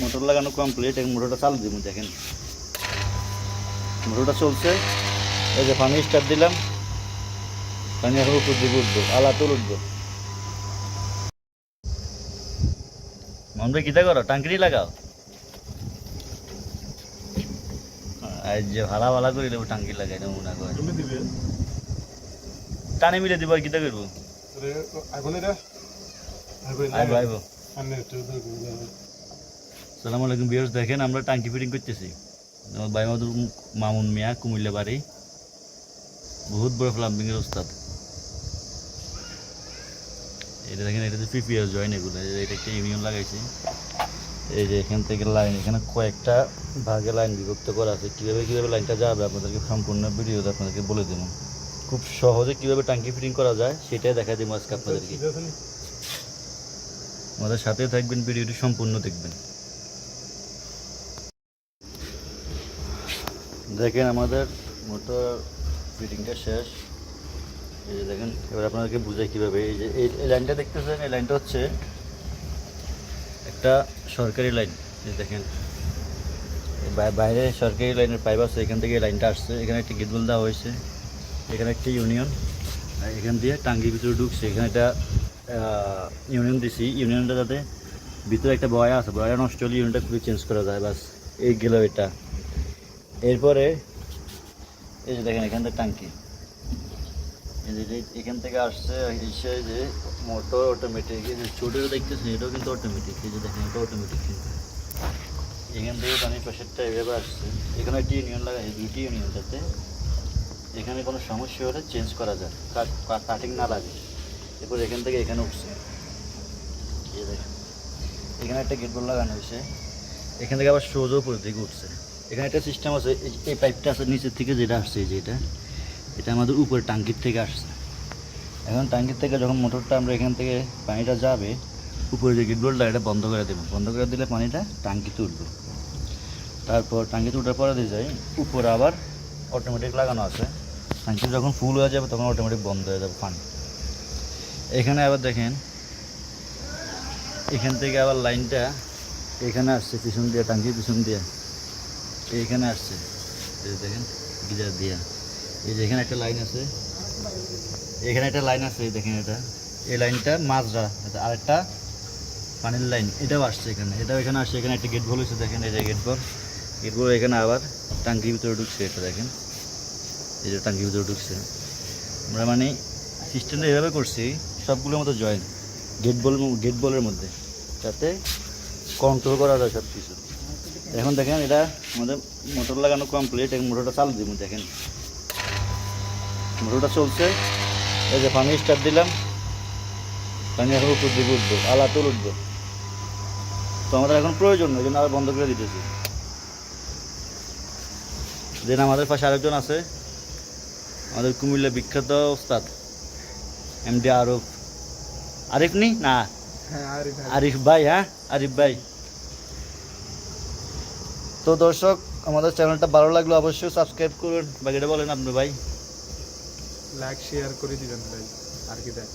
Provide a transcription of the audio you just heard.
Motor লাগানো complete. এখন মোটরটা চালু দিব, দেখেন মোটরটা চলছে। এই যে পানি স্টার্ট দিলাম, পানি এখন উপর দিকে উঠবো, আলা তোল উঠবো। মন ভাই কিতা করো, টাঙ্কি লাগাও। আর যে ভাড়া ভাড়া করে দেবো টাঙ্কি লাগাই না মনে করে টানে মিলে দিব। আর কিতা করবো, সালাম আলাইকুম ভিউয়ার্স। দেখেন আমরা টাঙ্কি ফিটিং করতেছি। আমার ভাই মামুন মিয়া, কুমিল্লা বাড়ি, বহুত বড় প্লাম্বিং এর ওস্তাদ। এটা দেখেন, এটা যে পিপিএস জয়েন, এগুলো এটা একটা ইউনিয়ন লাগাইছি। এই যে এখান থেকে লাইন, এখানে কয়েকটা ভাগে লাইন বিভক্ত করা আছে। কীভাবে কীভাবে লাইনটা যাবে আপনাদেরকে সম্পূর্ণ ভিডিওতে আপনাদেরকে বলে দেব। খুব সহজে কীভাবে টাঙ্কি ফিটিং করা যায় সেটাই দেখা দেবো আজকে আপনাদেরকে। আমাদের সাথে থাকবেন, ভিডিওটি সম্পূর্ণ দেখবেন। দেখেন আমাদের মোটর ফিটিংটা শেষ। এই যে দেখেন, এবার আপনাদেরকে বুঝাই কীভাবে। এই যে এই লাইনটা দেখতেছেন, এই লাইনটা হচ্ছে একটা সরকারি লাইন। এই দেখেন বাইরে সরকারি লাইনের পাইপ আছে, এখান থেকে এই লাইনটা আসছে। এখানে একটা গেট বল দেওয়া হয়েছে, এখানে একটা ইউনিয়ন, এখান দিয়ে টাঙ্গির ভিতরে ঢুকছে। এখানে একটা ইউনিয়ন দিছি, ইউনিয়নটা যাতে ভিতরে একটা বয়া আছে, বয়া নষ্ট হলে ইউনিয়নটা খুবই চেঞ্জ করা যায়। বাস এই গেল এটা। এরপরে এই যে দেখেন এখান থেকে টাঙ্কি, এই যে এখান থেকে আসছে এসে যে মোটর অটোমেটিক। এই যে ছোটো দেখতেছেন, এটাও কিন্তু অটোমেটিক। এই যে দেখেন, এটা অটোমেটিক কিন্তু। এখান থেকে পানির প্রেশারটা এভাবে আসছে। এখানে একটি ইউনিয়ন লাগাই, দুটি ইউনিয়ন, যাতে এখানে কোনো সমস্যা হলে চেঞ্জ করা যায়, কাটিং না লাগে। এরপর এখান থেকে এখানে উঠছে। এই দেখেন এখানে একটা গেট বল লাগানো হয়েছে, এখান থেকে আবার সোজা উপরের দিকে উঠছে। এখানে একটা সিস্টেম আছে, এই পাইপটা আছে নিচের থেকে যেটা আসছে, এই যে এটা আমাদের উপরে টাঙ্কির থেকে আসছে। এখন টাঙ্কির থেকে যখন মোটরটা আমরা এখান থেকে পানিটা যাবে, উপরে যে গেট বলটা এটা বন্ধ করে দেবো। বন্ধ করে দিলে পানিটা টাঙ্কিতে উঠবে। তারপর টাঙ্কিতে উঠার পরে দিয়ে যায় উপরে আবার অটোমেটিক লাগানো আছে। টাঙ্কি যখন ফুল হয়ে যাবে তখন অটোমেটিক বন্ধ হয়ে যাবে পানি। এখানে আবার দেখেন, এখান থেকে আবার লাইনটা এখানে আসছে পিছন দিয়ে, টাঙ্কির পিছন দিয়ে এইখানে আসছে। এই যে দেখেন গিজার দিয়া, এই যে এখানে একটা লাইন আছে, এখানে একটা লাইন আছে। এই দেখেন এটা, এই লাইনটা মাজরা, আরেকটা পানির লাইন, এটাও আসছে এখানে, এটাও এখানে আসছে। এখানে একটা গেট বল হয়েছে, দেখেন এই যে গেট বল এখানে আবার টাঙ্কির ভিতরে ঢুকছে। এটা দেখেন, এই যে টাঙ্কির ভিতরে ঢুকছে। আমরা মানে সিস্টেমটা এভাবে করছি সবগুলোর মতো জয়েন গেট বলের মধ্যে, যাতে কন্ট্রোল করা যায় সব কিছু। এখন দেখেন এটা আমাদের মোটর লাগানো কমপ্লিট। এখন মোটরটা চালু দিব, দেখেন মোটরটা চলছে। এই যে পানি স্টার্ট দিলাম, পানি এখন উপর দিকে উঠবো, আলা তোল উঠবো। তো আমাদের এখন প্রয়োজন নয়, এই জন্য আবার বন্ধ করে দিতেছি। দেন আমাদের পাশে আরেকজন আছে, আমাদের কুমিল্লা বিখ্যাত ওস্তাদ এমডি আরিফ নি না, আরিফ ভাই। হ্যাঁ আরিফ ভাই। তো দর্শক, আমাদের চ্যানেলটা ভালো লাগলো অবশ্যই সাবস্ক্রাইব করুন। বাকিটা বলেন আপনি ভাই। লাইক শেয়ার করে দিবেন ভাই, আর কি দেখ।